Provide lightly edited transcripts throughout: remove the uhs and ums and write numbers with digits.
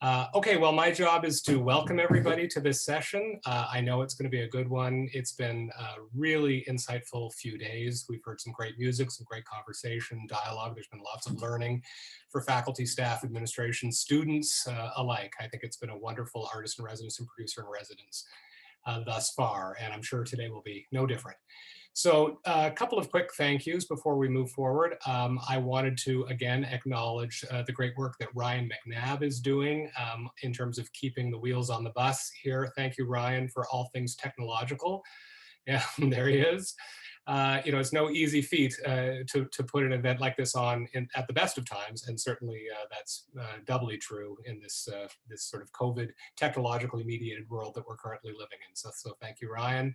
Okay, well, my job is to welcome everybody to this session. I know it's going to be a good one. It's been a really insightful few days. We've heard some great music, some great conversation, dialogue. There's been lots of learning for faculty, staff, administration, students alike. I think it's been a wonderful artist in residence and producer in residence thus far, and I'm sure today will be no different. So a couple of quick thank yous before we move forward. I wanted to again acknowledge the great work that Ryan McNabb is doing in terms of keeping the wheels on the bus here. Thank you, Ryan, for all things technological. Yeah, there he is. You know, it's no easy feat to put an event like this on at the best of times, and certainly that's doubly true in this this sort of COVID technologically mediated world that we're currently living in. So thank you, Ryan.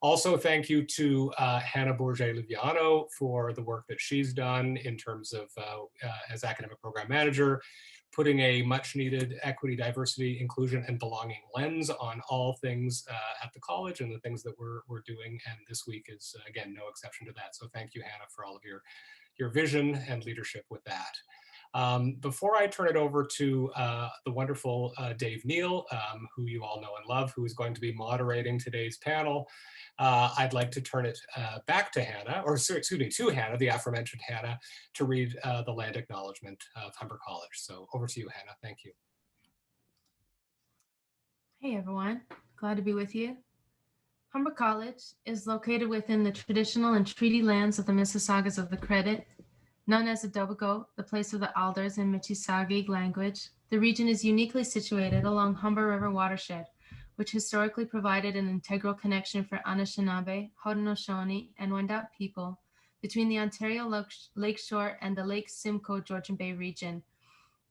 Also, thank you to Hannah Bourget-Liviano for the work that she's done in terms of, as academic program manager, putting a much needed equity, diversity, inclusion, and belonging lens on all things at the college and the things that we're doing. And this week is, again, no exception to that. So thank you, Hannah, for all of your vision and leadership with that. Before I turn it over to the wonderful Dave Neal, who you all know and love, who is going to be moderating today's panel, I'd like to turn it back to Hannah, or excuse me, to Hannah, the aforementioned Hannah, to read the land acknowledgement of Humber College. So over to you, Hannah. Thank you. Hey, everyone. Glad to be with you. Humber College is located within the traditional and treaty lands of the Mississaugas of the Credit, known as Adobogo, the place of the alders in Mississauga language. The region is uniquely situated along Humber River watershed, which historically provided an integral connection for Anishinaabe, Haudenosaunee, and Wendat people between the Ontario Lakeshore and the Lake Simcoe Georgian Bay region.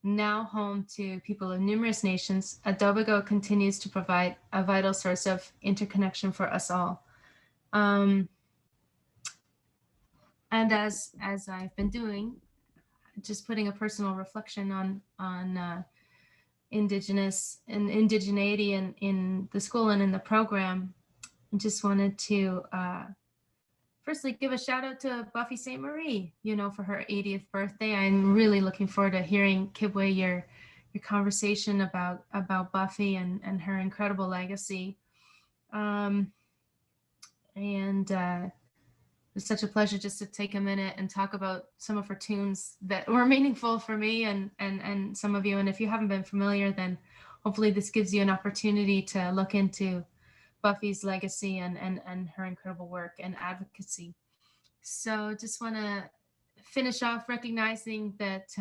Now home to people of numerous nations, Adobogo continues to provide a vital source of interconnection for us all. And as I've been doing, just putting a personal reflection on Indigenous and indigeneity in the school and in the program, I just wanted to firstly give a shout out to Buffy St. Marie, you know, for her 80th birthday. I'm really looking forward to hearing, Kibwe, your conversation about Buffy and her incredible legacy. It's such a pleasure just to take a minute and talk about some of her tunes that were meaningful for me and some of you. And if you haven't been familiar, then hopefully this gives you an opportunity to look into Buffy's legacy and her incredible work and advocacy. So just want to finish off recognizing that,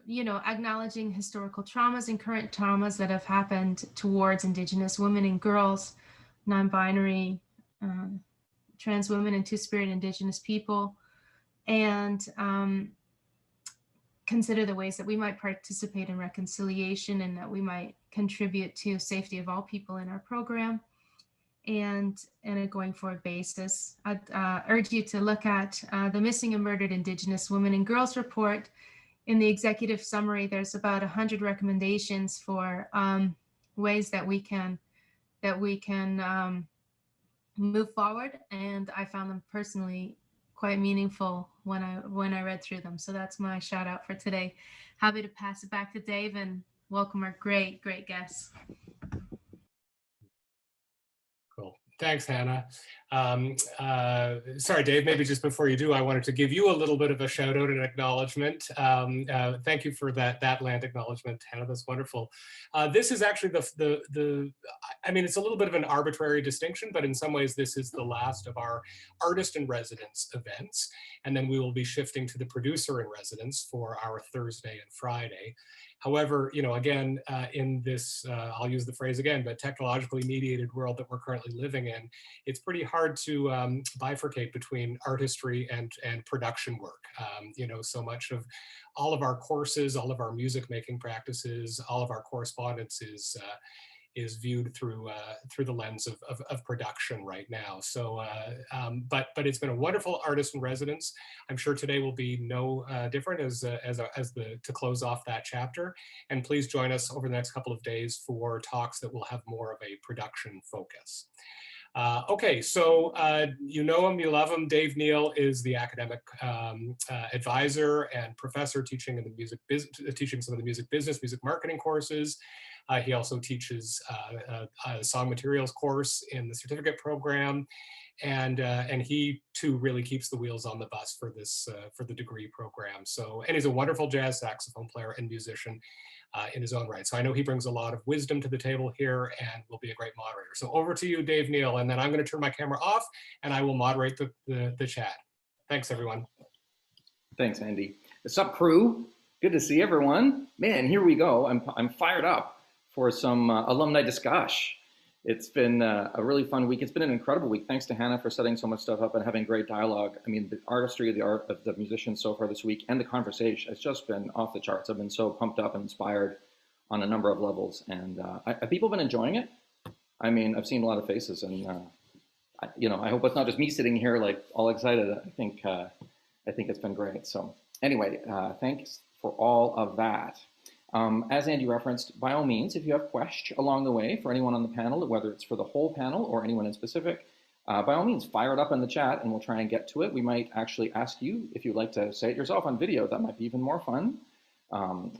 you know, acknowledging historical traumas and current traumas that have happened towards Indigenous women and girls, non-binary, trans women and two-spirit Indigenous people, and consider the ways that we might participate in reconciliation and that we might contribute to safety of all people in our program and on a going forward basis. I'd urge you to look at the Missing and Murdered Indigenous Women and Girls report. In the executive summary, there's about 100 recommendations for ways that we can move forward, and I found them personally quite meaningful when I read through them. So that's my shout out for today. Happy to pass it back to Dave and welcome our great guests. Cool. Thanks, Hannah. Sorry, Dave, maybe just before you do, I wanted to give you a little bit of a shout out and acknowledgement. Thank you for that land acknowledgement, Hannah. That's wonderful. This is actually I mean, it's a little bit of an arbitrary distinction, but in some ways this is the last of our artist in residence events. And then we will be shifting to the producer in residence for our Thursday and Friday. However, you know, again, in this, I'll use the phrase again, but technologically mediated world that we're currently living in, it's pretty hard to bifurcate between artistry and production work. You know, so much of all of our courses, all of our music making practices, all of our correspondence is viewed through the lens of production right now. So, but it's been a wonderful artist in residence. I'm sure today will be no different to close off that chapter. And please join us over the next couple of days for talks that will have more of a production focus. Okay, so you know him, you love him. Dave Neal is the academic advisor and professor teaching in the teaching some of the music business, music marketing courses. He also teaches a song materials course in the certificate program, and he too really keeps the wheels on the bus for this for the degree program. So, and he's a wonderful jazz saxophone player and musician in his own right. So I know he brings a lot of wisdom to the table here and will be a great moderator. So over to you, Dave Neal, and then I'm going to turn my camera off and I will moderate the chat. Thanks, everyone. Thanks, Andy. What's up, crew? Good to see everyone. Man, here we go. I'm fired up for some alumni discussion. It's been a really fun week. It's been an incredible week. Thanks to Hannah for setting so much stuff up and having great dialogue. I mean, the artistry of the art of the musicians so far this week and the conversation has just been off the charts. I've been so pumped up and inspired on a number of levels. And have people been enjoying it? I mean, I've seen a lot of faces and, you know, I hope it's not just me sitting here like all excited. I think it's been great. So anyway, thanks for all of that. As Andy referenced, by all means, if you have questions along the way for anyone on the panel, whether it's for the whole panel or anyone in specific, by all means, fire it up in the chat and we'll try and get to it. We might actually ask you if you'd like to say it yourself on video. That might be even more fun.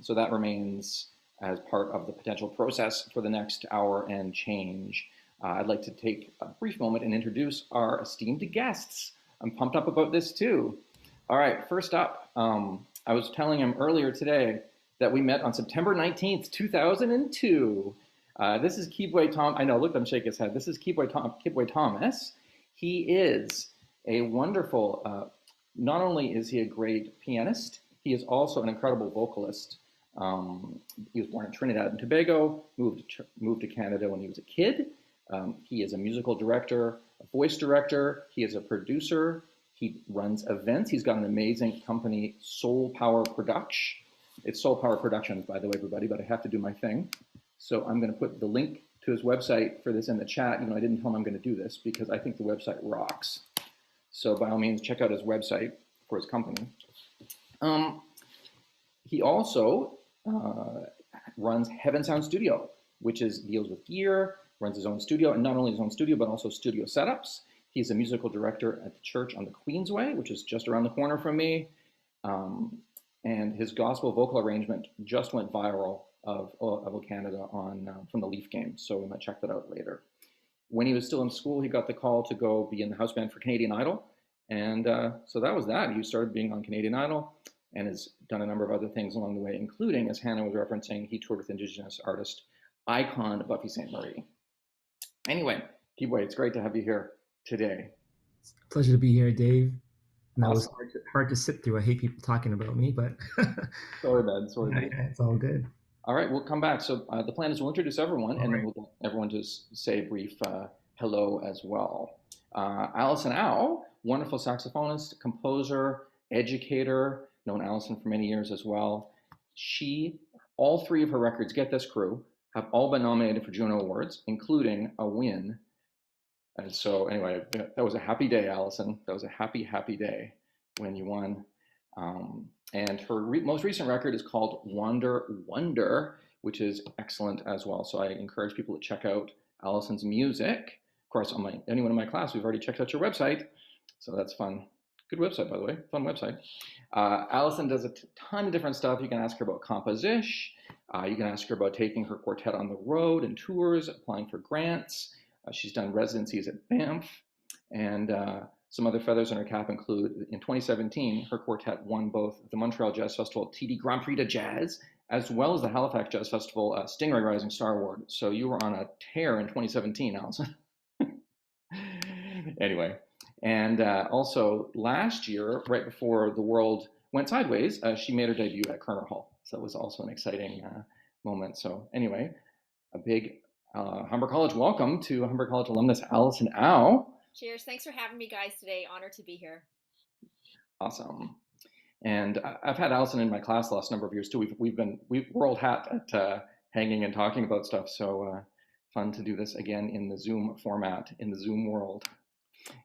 So that remains as part of the potential process for the next hour and change. I'd like to take a brief moment and introduce our esteemed guests. I'm pumped up about this too. All right, first up, I was telling him earlier today that we met on September 19th, 2002. This is Kibwe Thomas. I know, look at him shake his head. This is Kibwe Thomas. He is a wonderful, not only is he a great pianist, he is also an incredible vocalist. He was born in Trinidad and Tobago, moved to Canada when he was a kid. He is a musical director, a voice director. He is a producer. He runs events. He's got an amazing company, Soul Power Production. It's Soul Power Productions, by the way, everybody, but I have to do my thing. So I'm going to put the link to his website for this in the chat. You know, I didn't tell him I'm going to do this because I think the website rocks. So by all means, check out his website for his company. He also runs Heaven Sound Studio, which deals with gear, runs his own studio, and not only his own studio, but also studio setups. He's a musical director at the church on the Queensway, which is just around the corner from me. And his gospel vocal arrangement just went viral of Canada from the Leaf game. So we might check that out later. When he was still in school, he got the call to go be in the house band for Canadian Idol. And so that was that. He started being on Canadian Idol and has done a number of other things along the way, including, as Hannah was referencing, he toured with Indigenous artist icon Buffy St. Marie. Anyway, Kibwe, it's great to have you here today. Pleasure to be here, Dave. And Awesome. that was hard to sit through. I hate people talking about me, but sorry, man. Sorry, man. It's all good. All right, we'll come back. So the plan is we'll introduce everyone, and then we'll get everyone to say a brief hello as well. Allison Au, wonderful saxophonist, composer, educator, known Allison for many years as well. All three of her records, get this crew, have all been nominated for Juno Awards, including a win. And so anyway, that was a happy day, Allison. That was a happy, happy day when you won. And her most recent record is called Wander Wonder, which is excellent as well. So I encourage people to check out Allison's music. Of course, anyone in my class, we've already checked out your website. So that's fun. Good website, by the way, fun website. Allison does a ton of different stuff. You can ask her about composition. You can ask her about taking her quartet on the road and tours, applying for grants. She's done residencies at Banff, and some other feathers in her cap include, in 2017, her quartet won both the Montreal Jazz Festival TD Grand Prix de Jazz, as well as the Halifax Jazz Festival Stingray Rising Star Award. So you were on a tear in 2017, Allison. Anyway, and also last year, right before the world went sideways, she made her debut at Kerner Hall. So it was also an exciting moment. So anyway, a big Humber College welcome to Humber College alumnus Allison Au. Cheers. Thanks for having me, guys, today. Honored to be here. Awesome. And I've had Allison in my class the last number of years too. We're old hat at hanging and talking about stuff. So fun to do this again in the Zoom format, in the Zoom world.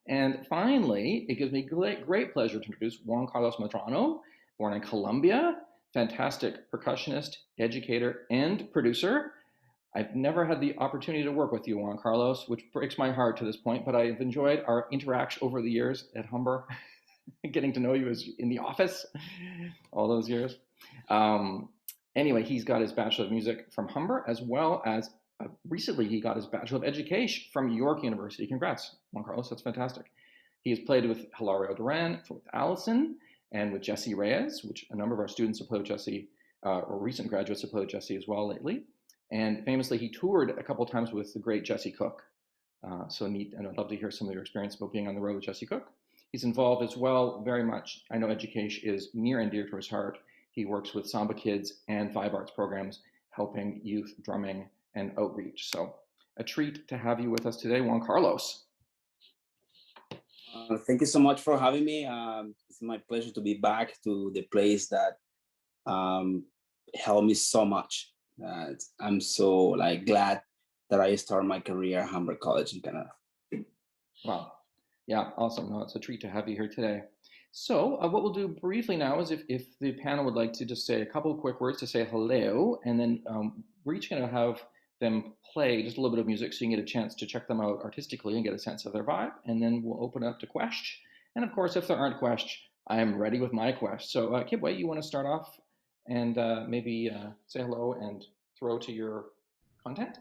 And finally, it gives me great pleasure to introduce Juan Medrano, born in Colombia, fantastic percussionist, educator, and producer. I've never had the opportunity to work with you, Juan Carlos, which breaks my heart to this point, but I've enjoyed our interaction over the years at Humber, getting to know you as in the office all those years. Anyway, he's got his Bachelor of Music from Humber, as well as recently he got his Bachelor of Education from York University. Congrats, Juan Carlos, that's fantastic. He has played with Hilario Duran, with Allison, and with Jesse Reyes, which a number of our students have played with Jesse, or recent graduates have played with Jesse as well lately. And famously, he toured a couple of times with the great Jesse Cook. So neat, and I'd love to hear some of your experience about being on the road with Jesse Cook. He's involved as well very much. I know education is near and dear to his heart. He works with Samba Kids and Vibe Arts programs, helping youth drumming and outreach. So a treat to have you with us today, Juan Carlos. Thank you so much for having me. It's my pleasure to be back to the place that helped me so much. I'm so glad that I started my career at Humber College in Canada. Wow. Yeah, awesome. No, it's a treat to have you here today. So what we'll do briefly now is if the panel would like to just say a couple of quick words to say hello, and then we're each going to have them play just a little bit of music so you can get a chance to check them out artistically and get a sense of their vibe, and then we'll open up to questions. And of course, if there aren't questions, I am ready with my questions. So Kibwe, you want to start off and maybe say hello and throw to your content?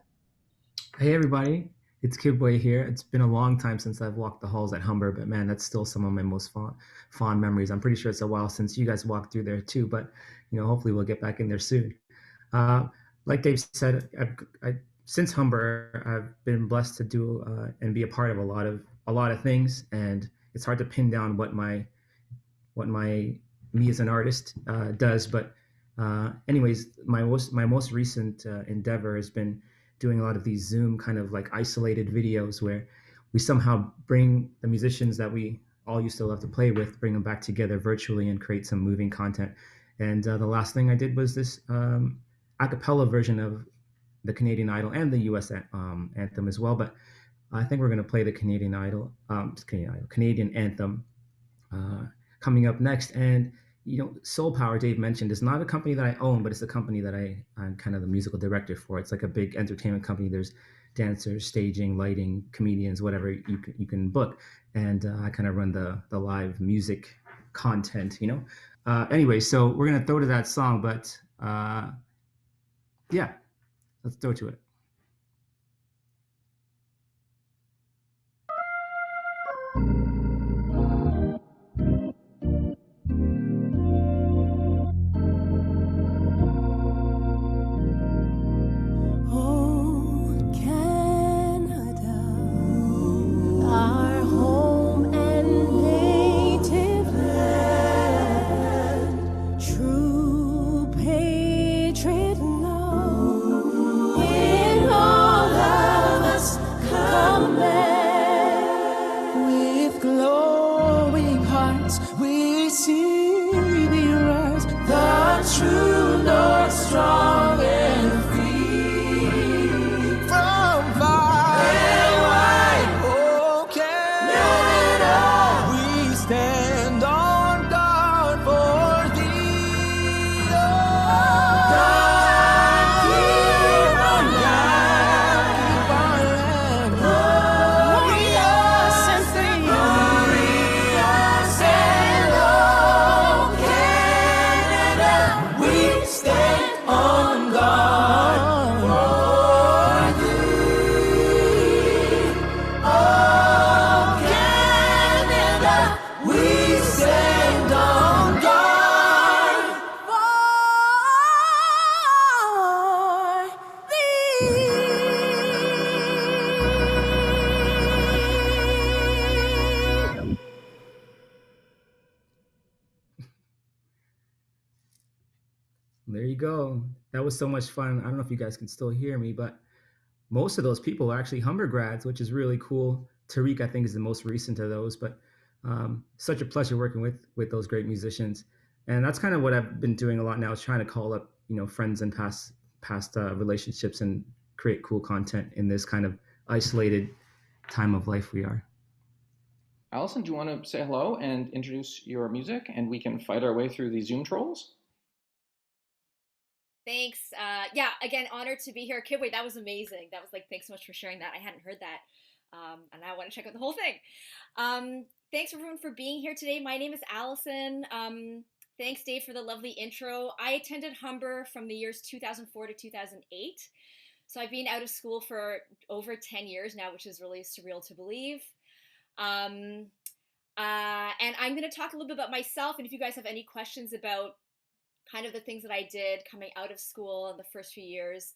Hey everybody, it's Kibwe here. It's been a long time since I've walked the halls at Humber, but man, that's still some of my most fond memories. I'm pretty sure it's a while since you guys walked through there too, but hopefully we'll get back in there soon. Like Dave said, since Humber, I've been blessed to do and be a part of a lot of things, and it's hard to pin down what me as an artist does. But anyways, my most recent endeavor has been doing a lot of these Zoom kind of isolated videos where we somehow bring the musicians that we all used to love to play with, bring them back together virtually and create some moving content. And the last thing I did was this a cappella version of the Canadian Idol and the US anthem as well. But I think we're going to play the Canadian anthem coming up next. And Soul Power, Dave mentioned, is not a company that I own, but it's a company that I'm kind of the musical director for. It's like a big entertainment company. There's dancers, staging, lighting, comedians, whatever you can book. And I kind of run the live music content, Anyway, so we're going to throw to that song, but yeah, let's throw to it. There you go. That was so much fun. I don't know if you guys can still hear me, but most of those people are actually Humber grads, which is really cool. Tariq, I think, is the most recent of those, but such a pleasure working with those great musicians. And that's kind of what I've been doing a lot now, is trying to call up, friends and past relationships and create cool content in this kind of isolated time of life we are. Allison, do you want to say hello and introduce your music, and we can fight our way through the Zoom trolls? Thanks. Yeah, again, honored to be here. Kibwe, that was amazing. That was like, thanks so much for sharing that. I hadn't heard that. And I want to check out the whole thing. Thanks everyone for being here today. My name is Allison. Thanks, Dave, for the lovely intro. I attended Humber from the years 2004 to 2008. So I've been out of school for over 10 years now, which is really surreal to believe. And I'm going to talk a little bit about myself. And if you guys have any questions about kind of the things that I did coming out of school in the first few years,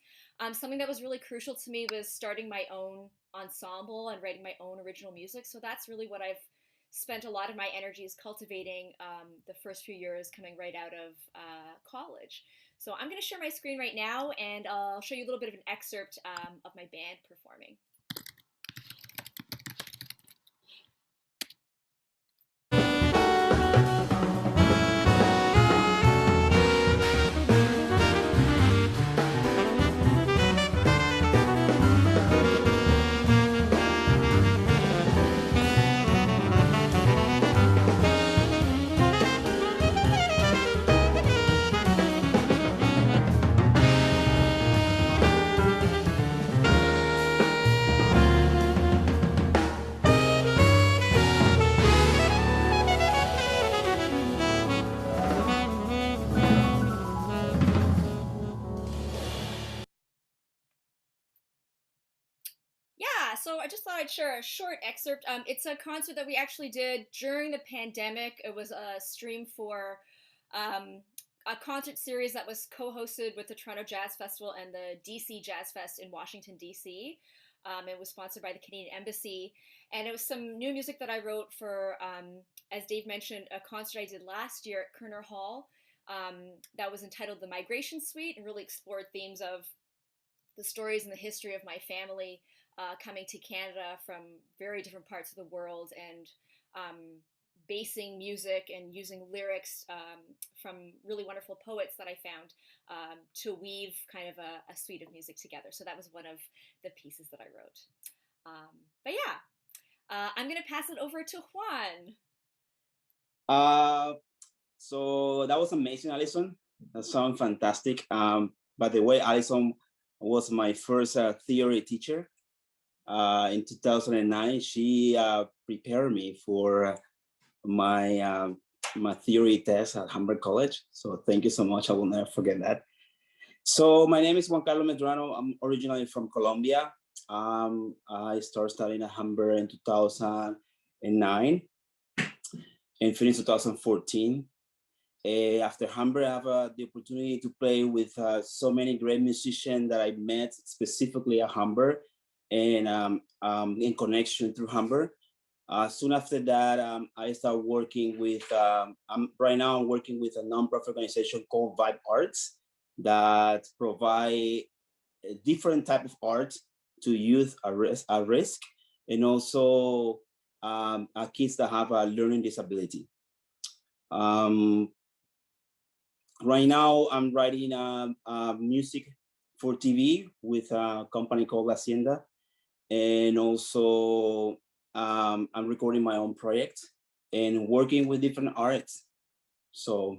something that was really crucial to me was starting my own ensemble and writing my own original music. So that's really what I've spent a lot of my energy is cultivating the first few years coming right out of college. So I'm going to share my screen right now, and I'll show you a little bit of an excerpt of my band performing. So I just thought I'd share a short excerpt. It's a concert that we actually did during the pandemic. It was a stream for a concert series that was co-hosted with the Toronto Jazz Festival and the DC Jazz Fest in Washington, DC. It was sponsored by the Canadian Embassy. And it was some new music that I wrote for, as Dave mentioned, a concert I did last year at Kerner Hall that was entitled The Migration Suite, and really explored themes of the stories and the history of my family coming to Canada from very different parts of the world, and basing music and using lyrics from really wonderful poets that I found to weave kind of a suite of music together. So that was one of the pieces that I wrote. But yeah, I'm going to pass it over to Juan. So that was amazing, Allison. That sounds fantastic. By the way, Allison was my first theory teacher. In 2009, she prepared me for my my theory test at Humber College. So thank you so much. I will never forget that. So my name is Juan Medrano. I'm originally from Colombia. I started studying at Humber in 2009 and finished 2014. After Humber, I have the opportunity to play with so many great musicians that I met specifically at Humber, and in connection through Humber. Soon after that, I started working with, right now I'm working with a nonprofit organization called Vibe Arts that provide a different type of art to youth at risk, and also kids that have a learning disability. Right now I'm writing music for TV with a company called Hacienda. And also I'm recording my own project and working with different artists. So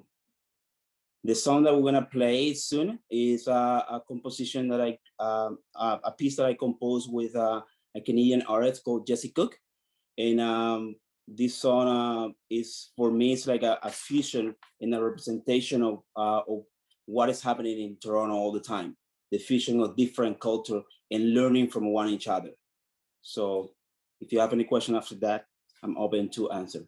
the song that we're gonna play soon is a composition that a piece that I composed with a Canadian artist called Jesse Cook. And this song is, for me, it's like a fusion and a representation of what is happening in Toronto all the time. The fusion of different culture and learning from one each other. So if you have any question after that, I'm open to answer.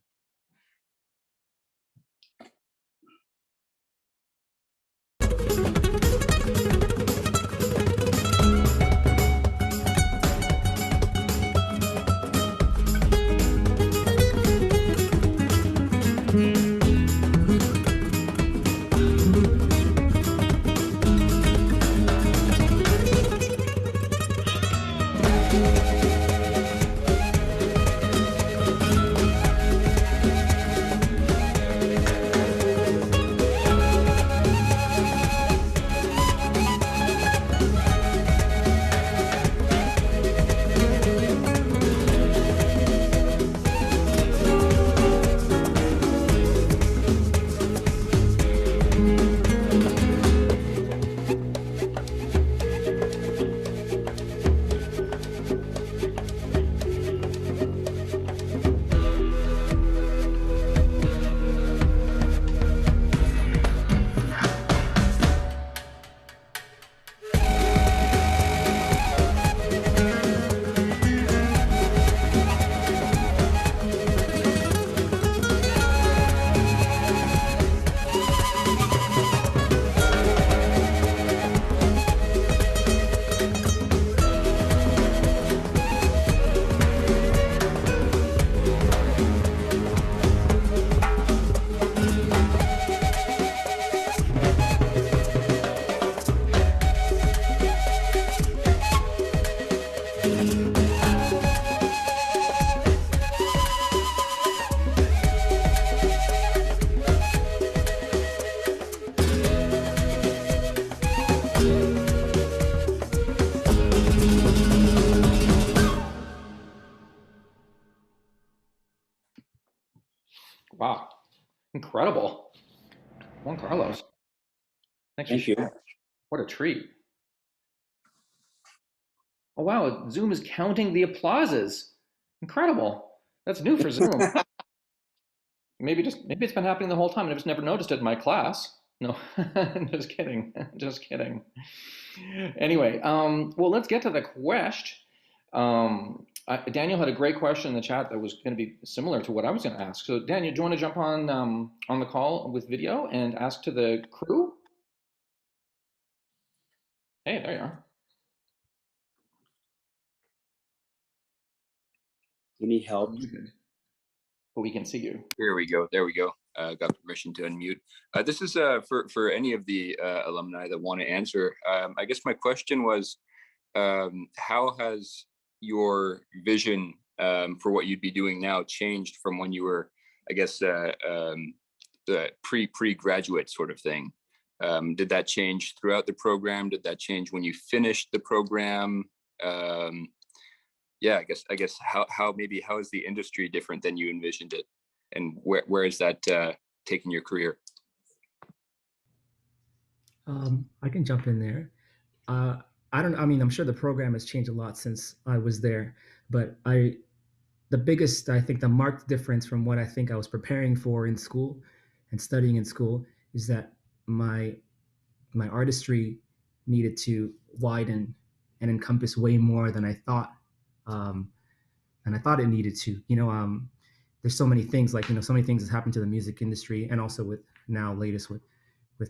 incredible. Juan Carlos. Thanks for Thank you. sharing. What a treat. Oh, wow. Zoom is counting the applauses. Incredible. That's new for Zoom. Maybe it's been happening the whole time and I've just never noticed it in my class. No, just kidding. Just kidding. Anyway, well, let's get to the question. Daniel had a great question in the chat that was going to be similar to what I was going to ask. So, Daniel, do you want to jump on the call with video and ask to the crew? Hey, there you are. You need help? But we can see you. Here we go. There we go. Got permission to unmute. This is for any of the alumni that want to answer. I guess my question was, how has your vision for what you'd be doing now changed from when you were, I guess, the pre-graduate sort of thing? Did that change throughout the program? Did that change when you finished the program? Yeah, I guess how is the industry different than you envisioned it, and where is that taking your career? I can jump in there. I mean, I'm sure the program has changed a lot since I was there, but the biggest, I think the marked difference from what I think I was preparing for in school and studying in school is that my artistry needed to widen and encompass way more than I thought. And I thought it needed to, there's so many things so many things has happened to the music industry, and also with now latest with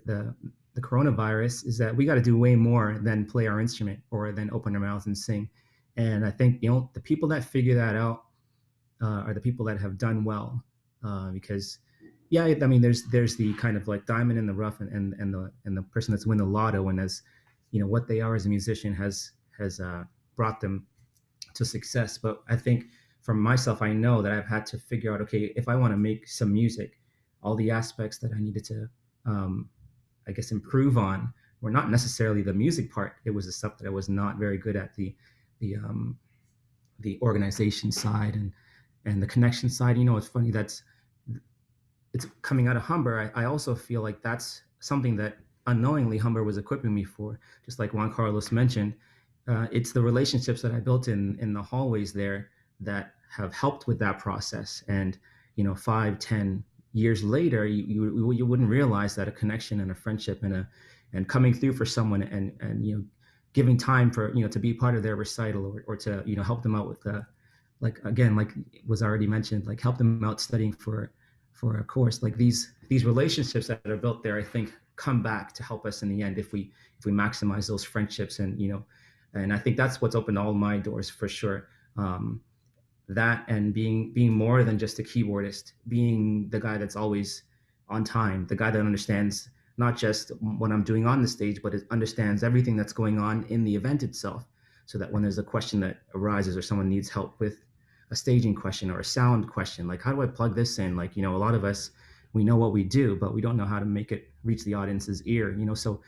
the coronavirus, is that we got to do way more than play our instrument or than open our mouths and sing. And I think, the people that figure that out are the people that have done well, because I mean, there's the kind of like diamond in the rough and the person that's win the lotto, and as what they are as a musician has brought them to success. But I think for myself, I know that I've had to figure out, okay, if I want to make some music, all the aspects that I needed to, I guess, improve on were not necessarily the music part. It was the stuff that I was not very good at, the organization side and the connection side. It's funny, it's coming out of Humber. I also feel like that's something that unknowingly Humber was equipping me for, just like Juan Carlos mentioned. It's the relationships that I built in the hallways there that have helped with that process. And 5-10 years later, you wouldn't realize that a connection and a friendship and coming through for someone and giving time for to be part of their recital or to help them out with like was already mentioned, like help them out studying for a course. Like these relationships that are built there, I think come back to help us in the end if we maximize those friendships. And I think that's what's opened all my doors for sure. That and being more than just a keyboardist, being the guy that's always on time, the guy that understands not just what I'm doing on the stage, but it understands everything that's going on in the event itself, so that when there's a question that arises or someone needs help with a staging question or a sound question, like how do I plug this in? Like, a lot of us, we know what we do, but we don't know how to make it reach the audience's ear, so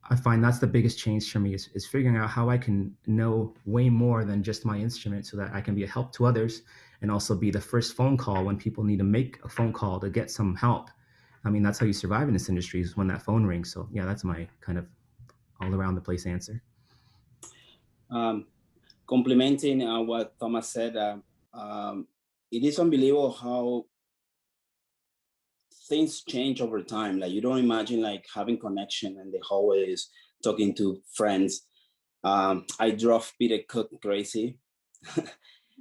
I find that's the biggest change for me is figuring out how I can know way more than just my instrument, so that I can be a help to others and also be the first phone call when people need to make a phone call to get some help. I mean, that's how you survive in this industry, is when that phone rings. So yeah, that's my kind of all around the place answer. Complementing what Thomas said, it is unbelievable how things change over time. Like, you don't imagine like having connection in the hallways, talking to friends. I drove Peter Cook crazy.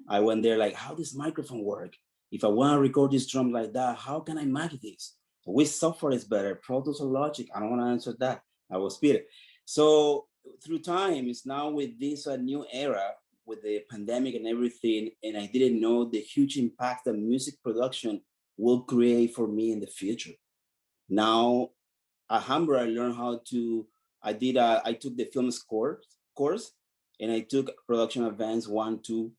I went there like, how does microphone work? If I want to record this drum like that, how can I make this? Which software is better, Pro Tools or Logic? I don't want to answer that. I was Peter. So through time, it's now with this new era, with the pandemic and everything, and I didn't know the huge impact that music production will create for me in the future. Now, at Humber, I learned how to, I took the film score course, and I took production advanced 1, 2,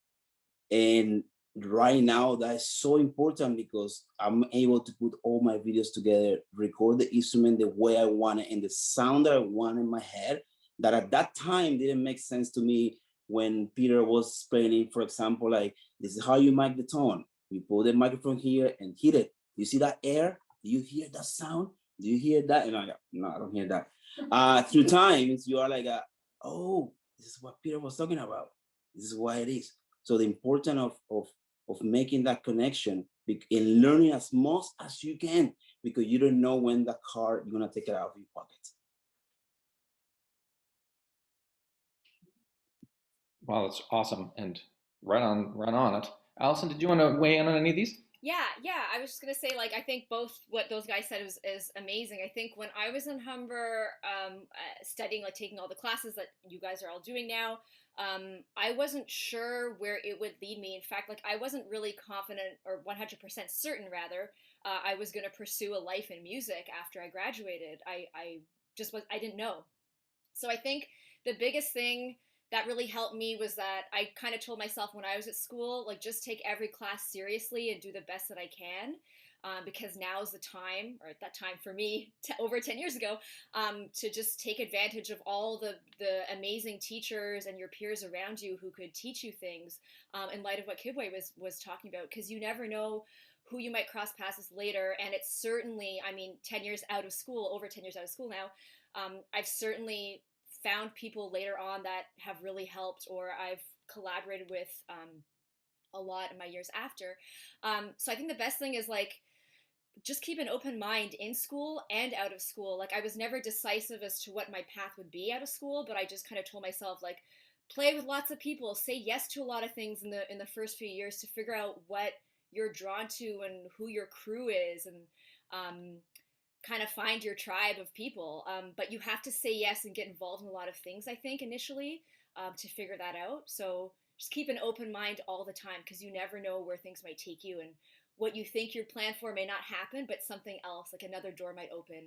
and right now that's so important because I'm able to put all my videos together, record the instrument the way I want it, and the sound that I want in my head, that at that time didn't make sense to me when Peter was explaining, for example, like, this is how you mic the tone. You put the microphone here and hit it. You see that air? do you hear that sound? Do you hear that? And I go, no, I don't hear that. Through times, you are like, oh, this is what Peter was talking about. This is why it is. So the importance of making that connection and learning as much as you can, because you don't know when the card, you're going to take it out of your pocket. Wow, that's awesome. And right on it. Allison, did you want to weigh in on any of these? Yeah. I was just gonna say, like, I think both what those guys said is amazing. I think when I was in Humber, studying, like taking all the classes that you guys are all doing now, I wasn't sure where it would lead me. In fact, like, I wasn't really confident or 100% certain, rather, I was gonna pursue a life in music after I graduated. I didn't know. So I think the biggest thing that really helped me was that I kind of told myself when I was at school, like, just take every class seriously and do the best that I can, because now's the time, or at that time for me, over 10 years ago, to just take advantage of all the amazing teachers and your peers around you who could teach you things, in light of what Kibwe was talking about, because you never know who you might cross paths with later. And it's certainly, I mean, 10 years out of school, over 10 years out of school now, I've certainly found people later on that have really helped, or I've collaborated with a lot in my years after. So I think the best thing is, like, just keep an open mind in school and out of school. Like, I was never decisive as to what my path would be out of school, but I just kind of told myself, like, play with lots of people, say yes to a lot of things in the first few years to figure out what you're drawn to and who your crew is, and kind of find your tribe of people. But you have to say yes and get involved in a lot of things, I think, initially, to figure that out. So just keep an open mind all the time, because you never know where things might take you, and what you think you're planned for may not happen, but something else, like another door might open,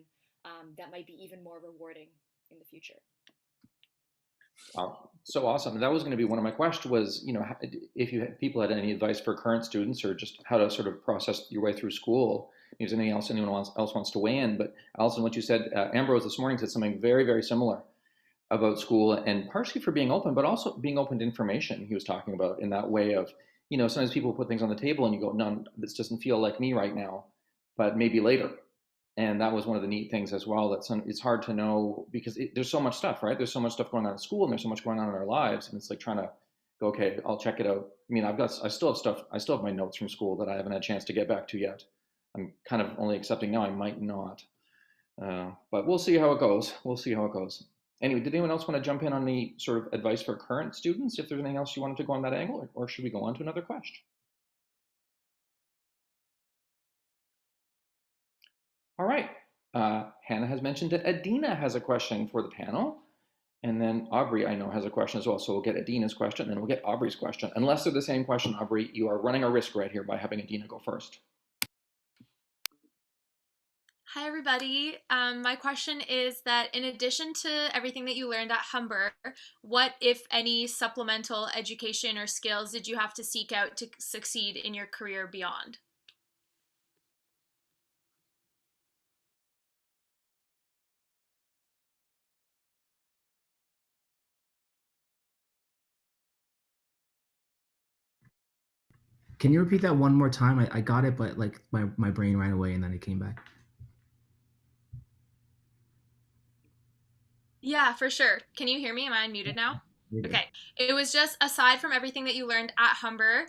that might be even more rewarding in the future. Wow, so awesome. That was going to be one of my questions, was, if people had any advice for current students, or just how to sort of process your way through school. If there's anything else anyone else wants to weigh in. But Allison, what you said, Ambrose this morning said something very, very similar about school, and partially for being open, but also being open to information. He was talking about in that way of, sometimes people put things on the table and you go, no, this doesn't feel like me right now, but maybe later. And that was one of the neat things as well, that it's hard to know, because there's so much stuff, right? There's so much stuff going on in school, and there's so much going on in our lives. And it's like trying to go, okay, I'll check it out. I mean, I still have my notes from school that I haven't had a chance to get back to yet. I'm kind of only accepting now I might not, but we'll see how it goes. Anyway, did anyone else want to jump in on the sort of advice for current students? If there's anything else you wanted to go on that angle, or should we go on to another question? All right, Hannah has mentioned that Adina has a question for the panel, and then Aubrey, I know, has a question as well. So we'll get Adina's question, and then we'll get Aubrey's question. Unless they're the same question, Aubrey, you are running a risk right here by having Adina go first. Hi, everybody. My question is that in addition to everything that you learned at Humber, what, if any, supplemental education or skills did you have to seek out to succeed in your career beyond? Can you repeat that one more time? I got it, but like my brain ran away and then it came back. Yeah, for sure. Can you hear me? Am I unmuted now? Okay. It was just, aside from everything that you learned at Humber,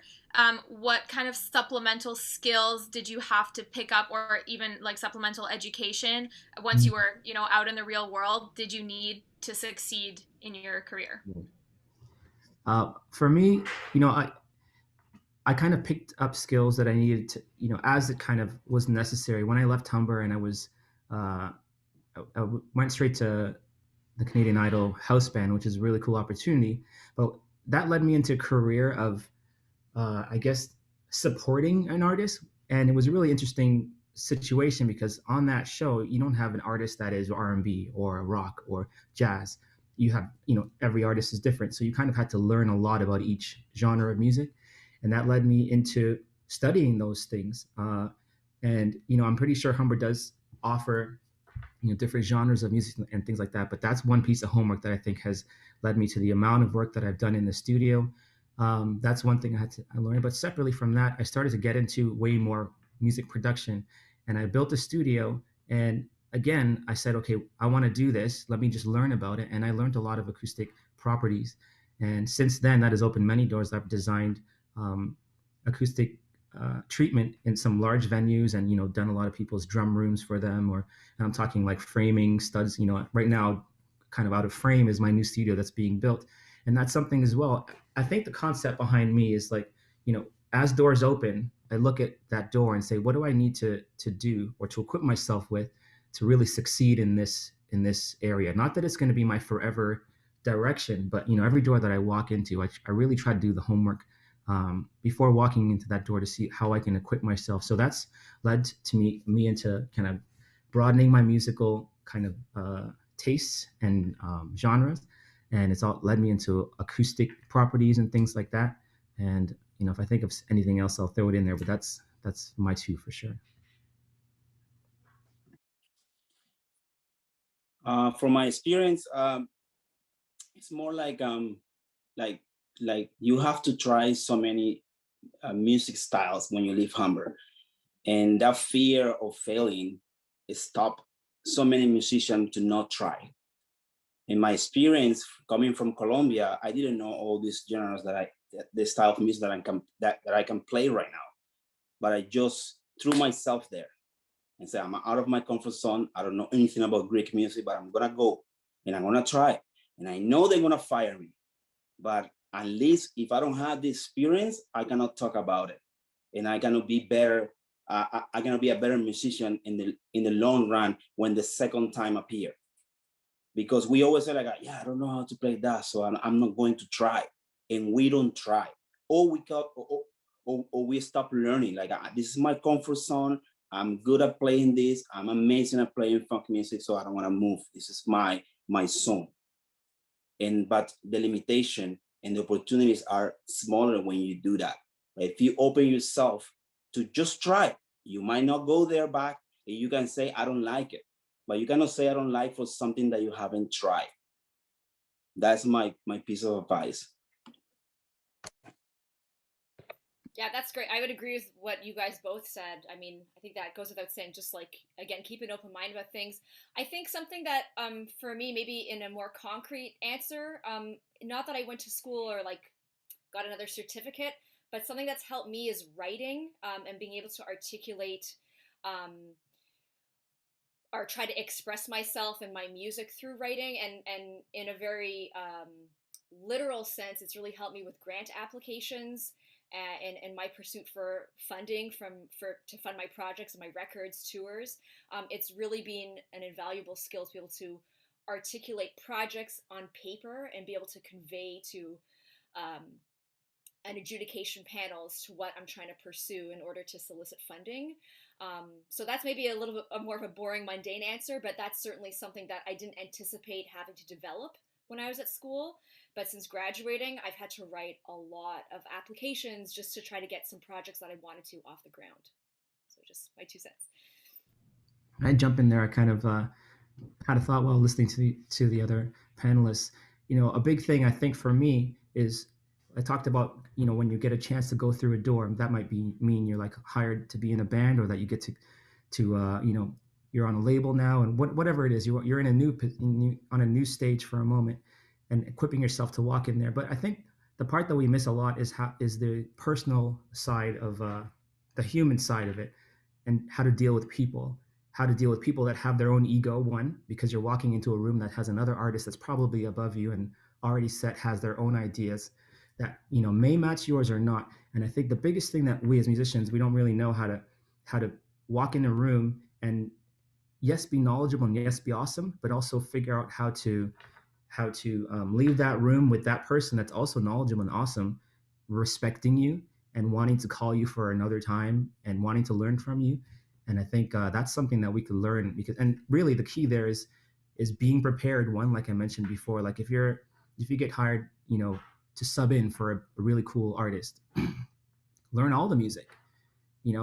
what kind of supplemental skills did you have to pick up, or even like supplemental education once you were, out in the real world, did you need to succeed in your career? For me, I kind of picked up skills that I needed to, as it kind of was necessary. When I left Humber and I went straight to the Canadian Idol house band, which is a really cool opportunity. But that led me into a career of, I guess, supporting an artist. And it was a really interesting situation, because on that show, you don't have an artist that is R&B or rock or jazz. You have, every artist is different. So you kind of had to learn a lot about each genre of music. And that led me into studying those things. And, I'm pretty sure Humber does offer different genres of music and things like that. But that's one piece of homework that I think has led me to the amount of work that I've done in the studio. That's one thing I had to learn. But separately from that, I started to get into way more music production. and I built a studio. And again, I said, okay, I want to do this. Let me just learn about it. And I learned a lot of acoustic properties. And since then, that has opened many doors. I've designed acoustic treatment in some large venues, and done a lot of people's drum rooms for them. Or and I'm talking like framing studs. Right now, kind of out of frame is my new studio that's being built, and that's something as well. I think the concept behind me is like, as doors open, I look at that door and say, what do I need to do or to equip myself with to really succeed in this area? Not that it's going to be my forever direction, but every door that I walk into, I really try to do the homework before walking into that door to see how I can equip myself. So that's led to me into kind of broadening my musical kind of tastes and genres, and it's all led me into acoustic properties and things like that. And if I think of anything else, I'll throw it in there, but that's my two for sure. From my experience, it's more like you have to try so many music styles when you leave Humber, and that fear of failing stopped so many musicians to not try. In my experience coming from Colombia, I didn't know all these genres the style of music that I can play right now, but I just threw myself there and said, I'm out of my comfort zone. I don't know anything about Greek music, but I'm gonna go and I'm gonna try. And I know they're gonna fire me, but at least if I don't have the experience, I cannot talk about it, and I cannot be better. I cannot be a better musician in the long run when the second time appear, because we always say like, yeah, I don't know how to play that, so I'm not going to try, and we don't try, or we stop learning. Like, this is my comfort zone. I'm good at playing this. I'm amazing at playing funk music, so I don't want to move. This is my zone. But the limitation and the opportunities are smaller when you do that. If you open yourself to just try, you might not go there back, and you can say, I don't like it. But you cannot say I don't like for something that you haven't tried. That's my piece of advice. Yeah, that's great. I would agree with what you guys both said. I mean, I think that goes without saying, just like, again, keep an open mind about things. I think something that, for me, maybe in a more concrete answer, not that I went to school or like got another certificate, but something that's helped me is writing, and being able to articulate, or try to express myself and my music through writing. And in a very literal sense, it's really helped me with grant applications and my pursuit for funding to fund my projects and my records, tours. It's really been an invaluable skill to be able to articulate projects on paper and be able to convey to an adjudication panel as to what I'm trying to pursue in order to solicit funding. So that's maybe a little bit more of a boring, mundane answer, but that's certainly something that I didn't anticipate having to develop when I was at school. But since graduating, I've had to write a lot of applications just to try to get some projects that I wanted to off the ground. So just my 2 cents. I jump in there. I kind of had a thought while listening to the other panelists. A big thing I think for me is, I talked about, when you get a chance to go through a door, that might mean you're like hired to be in a band, or that you get to you're on a label now, and whatever it is, you're in on a new stage for a moment, and equipping yourself to walk in there. But I think the part that we miss a lot is the personal side of the human side of it, and how to deal with people that have their own ego, one, because you're walking into a room that has another artist that's probably above you and already has their own ideas that may match yours or not. And I think the biggest thing that we as musicians, we don't really know how to walk in a room and, yes, be knowledgeable, and yes, be awesome, but also figure out how to leave that room with that person that's also knowledgeable and awesome, respecting you and wanting to call you for another time and wanting to learn from you. And I think that's something that we could learn, and really the key there is being prepared. One, like I mentioned before, like if you get hired, to sub in for a really cool artist, learn all the music.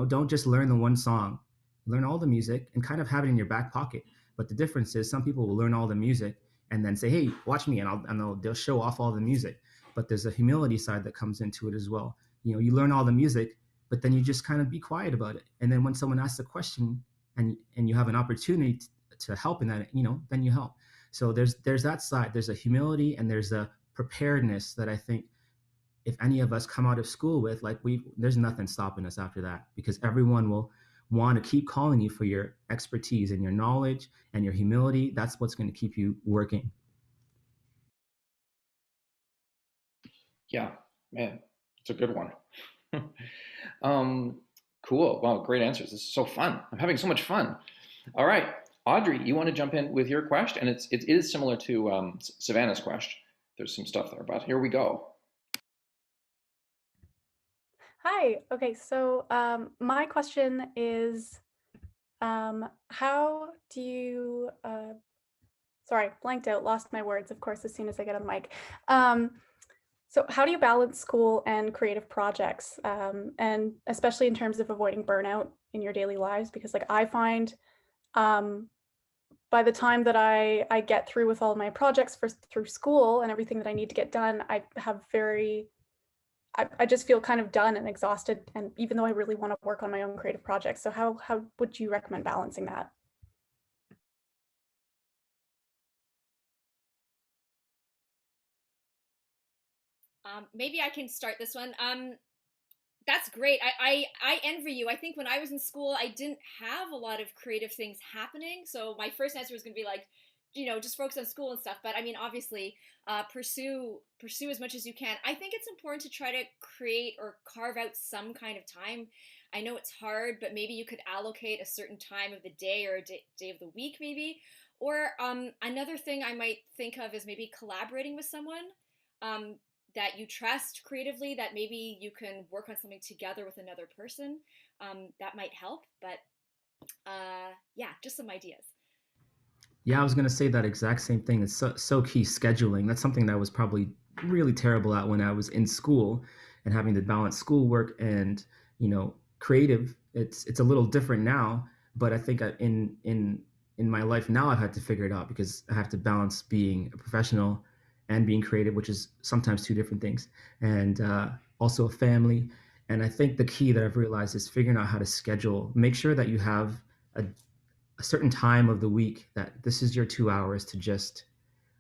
Don't just learn the one song. Learn all the music and kind of have it in your back pocket. But the difference is, some people will learn all the music and then say, "Hey, watch me," and they'll show off all the music. But there's a humility side that comes into it as well. You learn all the music, but then you just kind of be quiet about it. And then when someone asks a question, and you have an opportunity to help in that, then you help. So there's that side. There's a humility and there's a preparedness that I think if any of us come out of school with, like, there's nothing stopping us after that, because everyone will want to keep calling you for your expertise and your knowledge and your humility. That's what's going to keep you working. Yeah, man, it's a good one. Cool. Wow, great answers. This is so fun. I'm having so much fun. All right, Audrey, you want to jump in with your question? And it is similar to Savannah's question. There's some stuff there, but here we go. Hi. Okay, so my question is, how do you, sorry, blanked out, lost my words, of course, as soon as I get on the mic. So how do you balance school and creative projects, and especially in terms of avoiding burnout in your daily lives? Because like I find by the time that I get through with all my projects through school and everything that I need to get done, I just feel kind of done and exhausted, and even though I really want to work on my own creative projects. So how would you recommend balancing that? Maybe I can start this one. That's great. I envy you. I think when I was in school, I didn't have a lot of creative things happening. So my first answer was going to be like, just focus on school and stuff. But I mean, obviously, pursue as much as you can. I think it's important to try to create or carve out some kind of time. I know it's hard, but maybe you could allocate a certain time of the day or a day of the week, maybe. Or another thing I might think of is maybe collaborating with someone that you trust creatively, that maybe you can work on something together with another person. That might help. But yeah, just some ideas. Yeah, I was going to say that exact same thing. It's so key, scheduling. That's something that I was probably really terrible at when I was in school and having to balance schoolwork and, creative. It's a little different now, but I think in my life now I've had to figure it out, because I have to balance being a professional and being creative, which is sometimes two different things, and also a family. And I think the key that I've realized is figuring out how to schedule, make sure that you have a certain time of the week that this is your 2 hours to just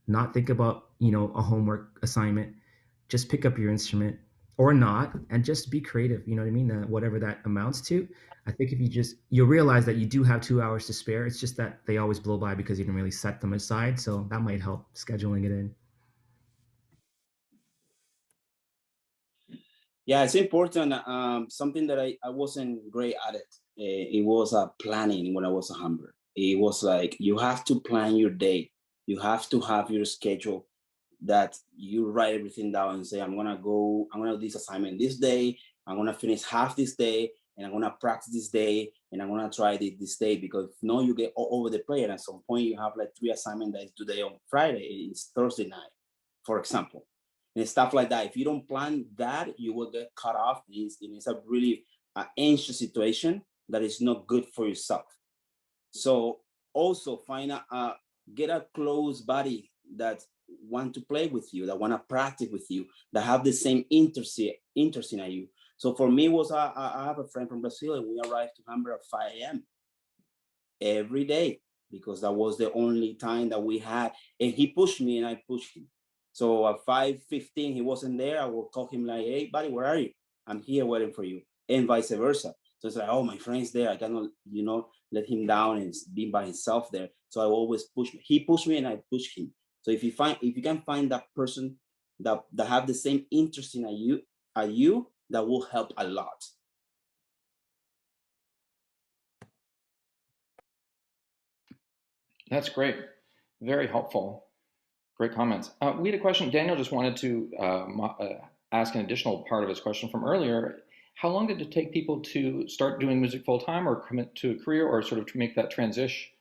not think about, a homework assignment, just pick up your instrument or not, and just be creative. You know what I mean? Whatever that amounts to. I think if you'll realize that you do have 2 hours to spare. It's just that they always blow by because you didn't really set them aside. So that might help scheduling it in. Yeah, it's important. Something that I wasn't great at it. It was planning when I was a Humber. It was like you have to plan your day. You have to have your schedule, that you write everything down and say, I'm gonna do this assignment this day. I'm gonna finish half this day, and I'm gonna practice this day, and I'm gonna try this day, because if no, you get all over the place. And at some point, you have like 3 assignments that is today on Friday. It's Thursday night, for example. And stuff like that. If you don't plan that, you will get cut off. It's a really anxious situation that is not good for yourself. So also get a close buddy that want to play with you, that want to practice with you, that have the same interest in you. So for me, I have a friend from Brazil, and we arrived to Humber at 5 a.m. every day, because that was the only time that we had. And he pushed me and I pushed him. So at 5:15, he wasn't there. I will call him like, hey, buddy, where are you? I'm here waiting for you, and vice versa. So it's like, oh, my friend's there. I cannot, let him down and be by himself there. So I always push. He pushed me and I pushed him. So if you can find that person that have the same interest in you, that will help a lot. That's great. Very helpful. Great comments. We had a question. Daniel just wanted to ask an additional part of his question from earlier. How long did it take people to start doing music full time, or commit to a career, or sort of to make that transition?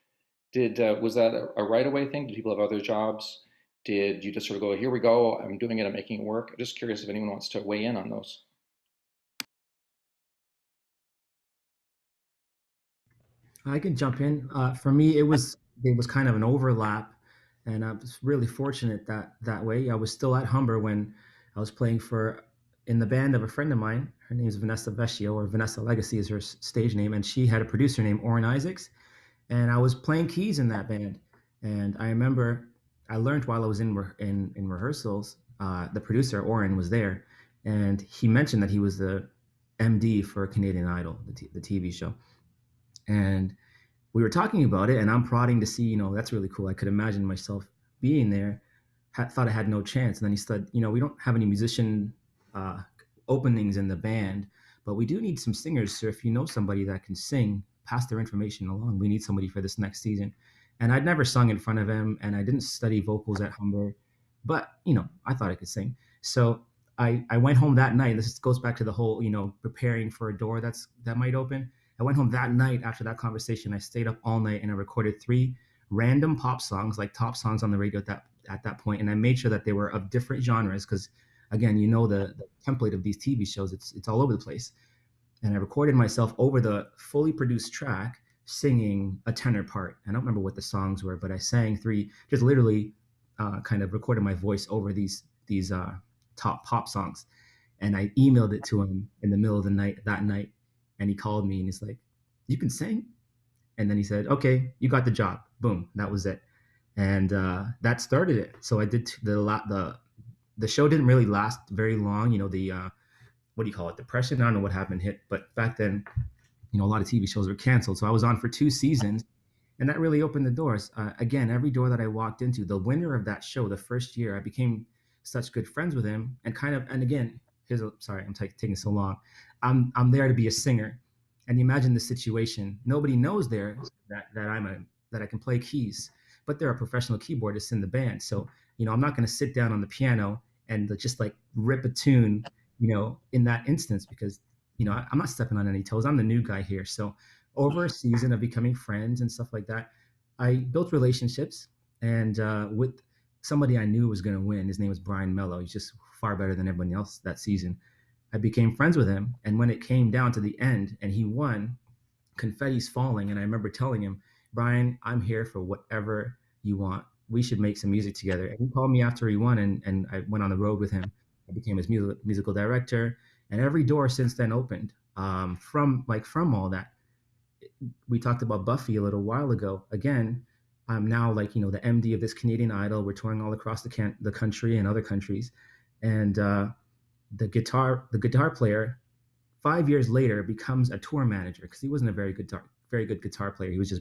Was that a right away thing? Did people have other jobs? Did you just sort of go, here we go, I'm doing it, I'm making it work? I'm just curious if anyone wants to weigh in on those. I can jump in. For me, it was kind of an overlap, and I was really fortunate that way. I was still at Humber when I was playing in the band of a friend of mine. Her name is Vanessa Vecchio, or Vanessa Legacy is her stage name, and she had a producer named Orrin Isaacs, and I was playing keys in that band. And I remember I learned while I was in rehearsals. The producer Oren was there, and he mentioned that he was the MD for Canadian Idol, the TV show. And we were talking about it, and I'm prodding to see, that's really cool. I could imagine myself being there. Thought I had no chance. And then he said, we don't have any musician openings in the band, but we do need some singers. So if you know somebody that can sing, pass their information along. We need somebody for this next season. And I'd never sung in front of him, and I didn't study vocals at Humber, but I thought I could sing. So I went home that night. This goes back to the whole, preparing for a door that might open. I went home that night after that conversation. I stayed up all night and I recorded 3 random pop songs, like top songs on the radio at that point. And I made sure that they were of different genres because, again, the template of these TV shows, it's all over the place. And I recorded myself over the fully produced track singing a tenor part. I don't remember what the songs were, but I sang 3, just literally kind of recorded my voice over these top pop songs. And I emailed it to him in the middle of the night, that night. And he called me and he's like, "You can sing?" And then he said, "Okay, you got the job." Boom, that was it. And that started it. So I did the show didn't really last very long. What do you call it? Depression. I don't know what happened hit, but back then, a lot of TV shows were canceled. So I was on for 2 seasons, and that really opened the doors. Again, every door that I walked into, the winner of that show, the first year, I became such good friends with him. And again, sorry, I'm taking so long. I'm there to be a singer, and you imagine the situation. Nobody knows there that I can play keys, but there are professional keyboardists in the band. So I'm not going to sit down on the piano and just like rip a tune, in that instance, because I'm not stepping on any toes. I'm the new guy here. So over a season of becoming friends and stuff like that, I built relationships, and with somebody I knew was going to win. His name was Brian Mello. He's just far better than everybody else that season. I became friends with him. And when it came down to the end and he won, confetti's falling. And I remember telling him, "Brian, I'm here for whatever you want. We should make some music together." And he called me after he won, and I went on the road with him. I became his musical director, and every door since then opened from all that. We talked about Buffy a little while ago. Again, I'm now the MD of this Canadian Idol. We're touring all across the country and other countries. And the guitar player 5 years later becomes a tour manager because he wasn't a very good guitar player. He was just